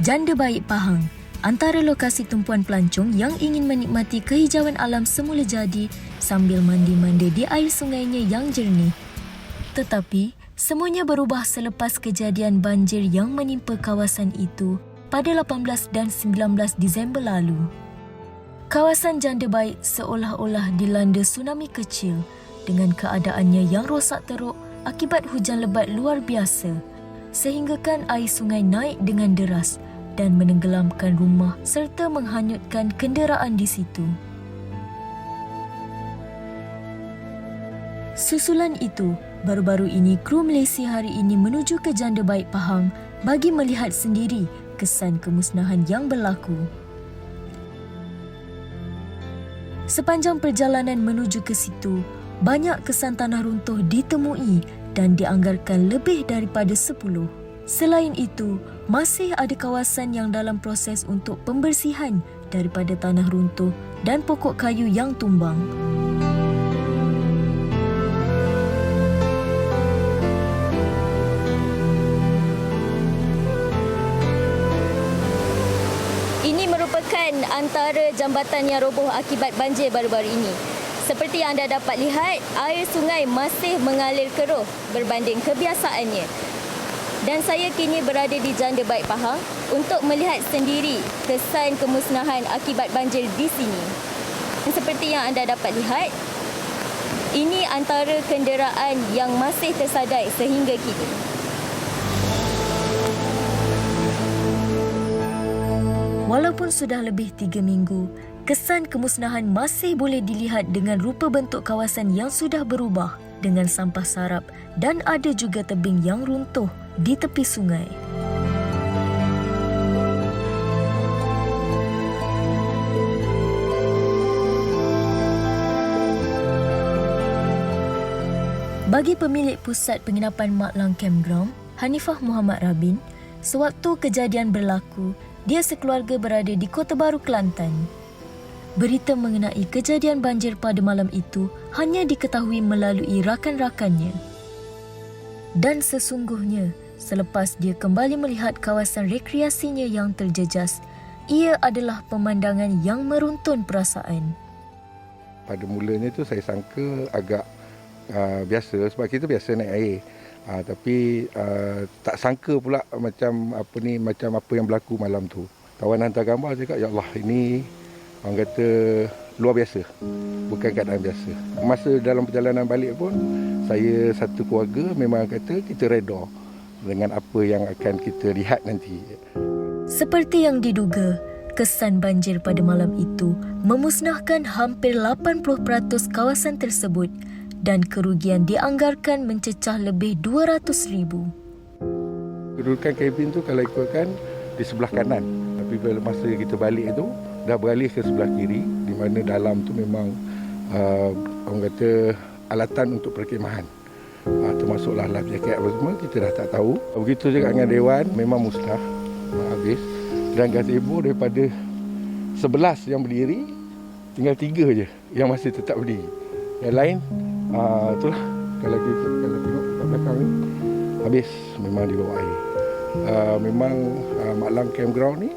Janda Baik Pahang, antara lokasi tumpuan pelancong yang ingin menikmati kehijauan alam semula jadi sambil mandi-mandi di air sungainya yang jernih. Tetapi, semuanya berubah selepas kejadian banjir yang menimpa kawasan itu pada 18 dan 19 Disember lalu. Kawasan Janda Baik seolah-olah dilanda tsunami kecil dengan keadaannya yang rosak teruk akibat hujan lebat luar biasa, sehinggakan air sungai naik dengan deras dan menenggelamkan rumah serta menghanyutkan kenderaan di situ. Susulan itu, baru-baru ini kru Malaysia Hari Ini menuju ke Janda Baik Pahang bagi melihat sendiri kesan kemusnahan yang berlaku. Sepanjang perjalanan menuju ke situ, banyak kesan tanah runtuh ditemui dan dianggarkan lebih daripada 10. Selain itu, masih ada kawasan yang dalam proses untuk pembersihan daripada tanah runtuh dan pokok kayu yang tumbang. Ini merupakan antara jambatan yang roboh akibat banjir baru-baru ini. Seperti yang anda dapat lihat, air sungai masih mengalir keruh berbanding kebiasaannya. Dan saya kini berada di Janda Baik Pahang untuk melihat sendiri kesan kemusnahan akibat banjir di sini. Dan seperti yang anda dapat lihat, ini antara kenderaan yang masih tersadai sehingga kini. Walaupun sudah lebih 3 minggu, kesan kemusnahan masih boleh dilihat dengan rupa bentuk kawasan yang sudah berubah dengan sampah sarap dan ada juga tebing yang runtuh di tepi sungai. Bagi pemilik pusat penginapan Mak Lang Campground, Hanifah Muhammad Rabin, sewaktu kejadian berlaku, dia sekeluarga berada di Kota Baru, Kelantan. Berita mengenai kejadian banjir pada malam itu hanya diketahui melalui rakan-rakannya. Dan sesungguhnya, selepas dia kembali melihat kawasan rekreasinya yang terjejas, ia adalah pemandangan yang meruntun perasaan. Pada mulanya tu saya sangka agak biasa sebab kita biasa naik air. Tapi tak sangka pula macam apa yang berlaku malam tu. Kawan hantar gambar cakap, ya Allah, ini orang kata luar biasa. Bukan keadaan biasa. Masa dalam perjalanan balik pun, saya satu keluarga memang kata kita reda dengan apa yang akan kita lihat nanti. Seperti yang diduga, kesan banjir pada malam itu memusnahkan hampir 80% kawasan tersebut dan kerugian dianggarkan mencecah lebih 200,000. Kedudukan kabin tu kalau ikutkan di sebelah kanan. Tapi bila masa kita balik tu, dah beralih ke sebelah kiri di mana dalam tu memang orang kata alatan untuk perkhemahan. Termasuklah life jacket apa semua, kita dah tak tahu. Begitu juga dengan Dewan, memang musnah habis. Dan gazebo daripada 11 yang berdiri, tinggal 3 je yang masih tetap berdiri. Yang lain, itulah kalau tengok kat belakang ni, habis memang di bawah air. Memang Mak Lang Campground ni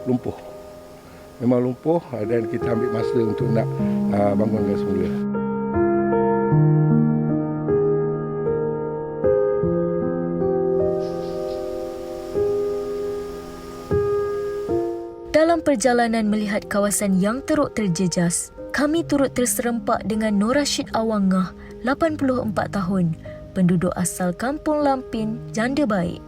lumpuh. Memang lumpuh dan kita ambil masa untuk nak bangunkan semula. Dalam perjalanan melihat kawasan yang teruk terjejas, kami turut terserempak dengan Nur Rashid Awangah, 84 tahun, penduduk asal Kampung Lampin, Janda Baik.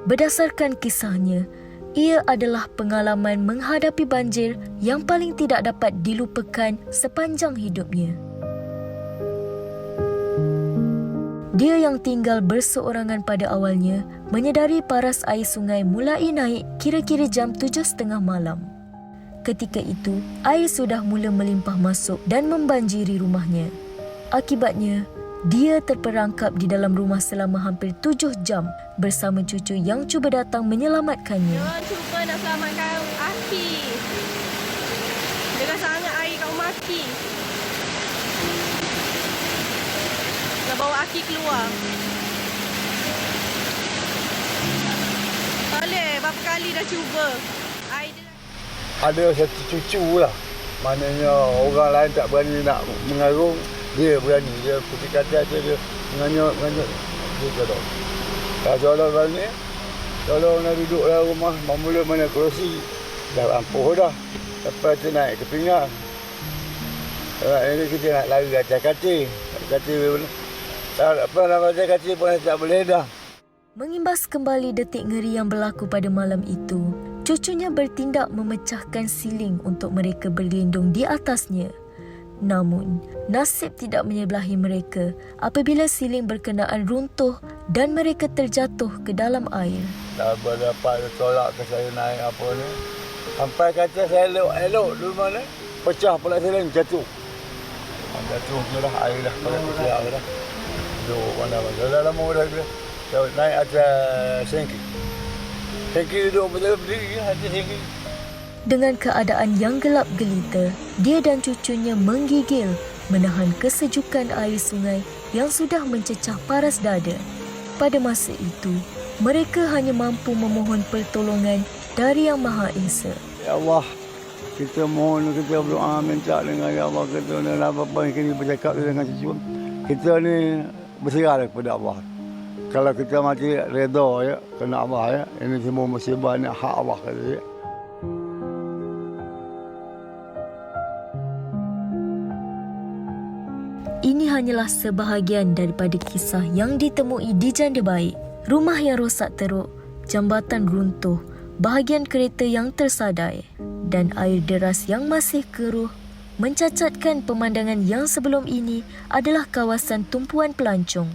Berdasarkan kisahnya, ia adalah pengalaman menghadapi banjir yang paling tidak dapat dilupakan sepanjang hidupnya. Dia yang tinggal berseorangan pada awalnya menyedari paras air sungai mulai naik kira-kira jam 7.30 malam. Ketika itu, air sudah mula melimpah masuk dan membanjiri rumahnya. Akibatnya, dia terperangkap di dalam rumah selama hampir 7 jam bersama cucu yang cuba datang menyelamatkannya. Dia cuba nak selamatkan Aki. Dengan sangat air kat rumah Aki. Nak bawa Aki keluar. Tak boleh, berapa kali dah cuba. Air dia Ada satu cucu lah. Maknanya orang lain tak berani nak mengarung, dia berani. Dia putih kata dia menganyut. Dia tolong. Kalau tolong ni, tolong nak duduk dalam rumah, mula mana kerusi. Dah ampuh dah. Lepas tu naik ke pinggang. Ini kita nak lari atas katil. Katil apa nak atas katil pun tak boleh dah. Mengimbas kembali detik ngeri yang berlaku pada malam itu, cucunya bertindak memecahkan siling untuk mereka berlindung di atasnya. Namun, nasib tidak menyebelahi mereka apabila siling berkenaan runtuh dan mereka terjatuh ke dalam air. Dah berdapat tolak ke saya naik apa ni. Sampai kata saya elok dulu mana, pecah pula siling, jatuh. Jatuh tu dah air dah, pada kesiak dah. Duduk mana-mana. Dah lama dah dia. Naik atas sengki. Sengki duduk betul berdiri atas sengki. Dengan keadaan yang gelap gelita, dia dan cucunya menggigil menahan kesejukan air sungai yang sudah mencecah paras dada. Pada masa itu, mereka hanya mampu memohon pertolongan dari Yang Maha Esa. Ya Allah, kita mohon, kita berdoa minta dengan Ya Allah, kita dalam apa yang kita bercakap dengan cucu. Kita ni berserah kepada Allah. Kalau kita mati redha ya, kena Allah ya. Ini semua musibah ni hak Allah kata ya. Ini hanyalah sebahagian daripada kisah yang ditemui di Janda Baik. Rumah yang rosak teruk, jambatan runtuh, bahagian kereta yang tersadai dan air deras yang masih keruh mencacatkan pemandangan yang sebelum ini adalah kawasan tumpuan pelancong.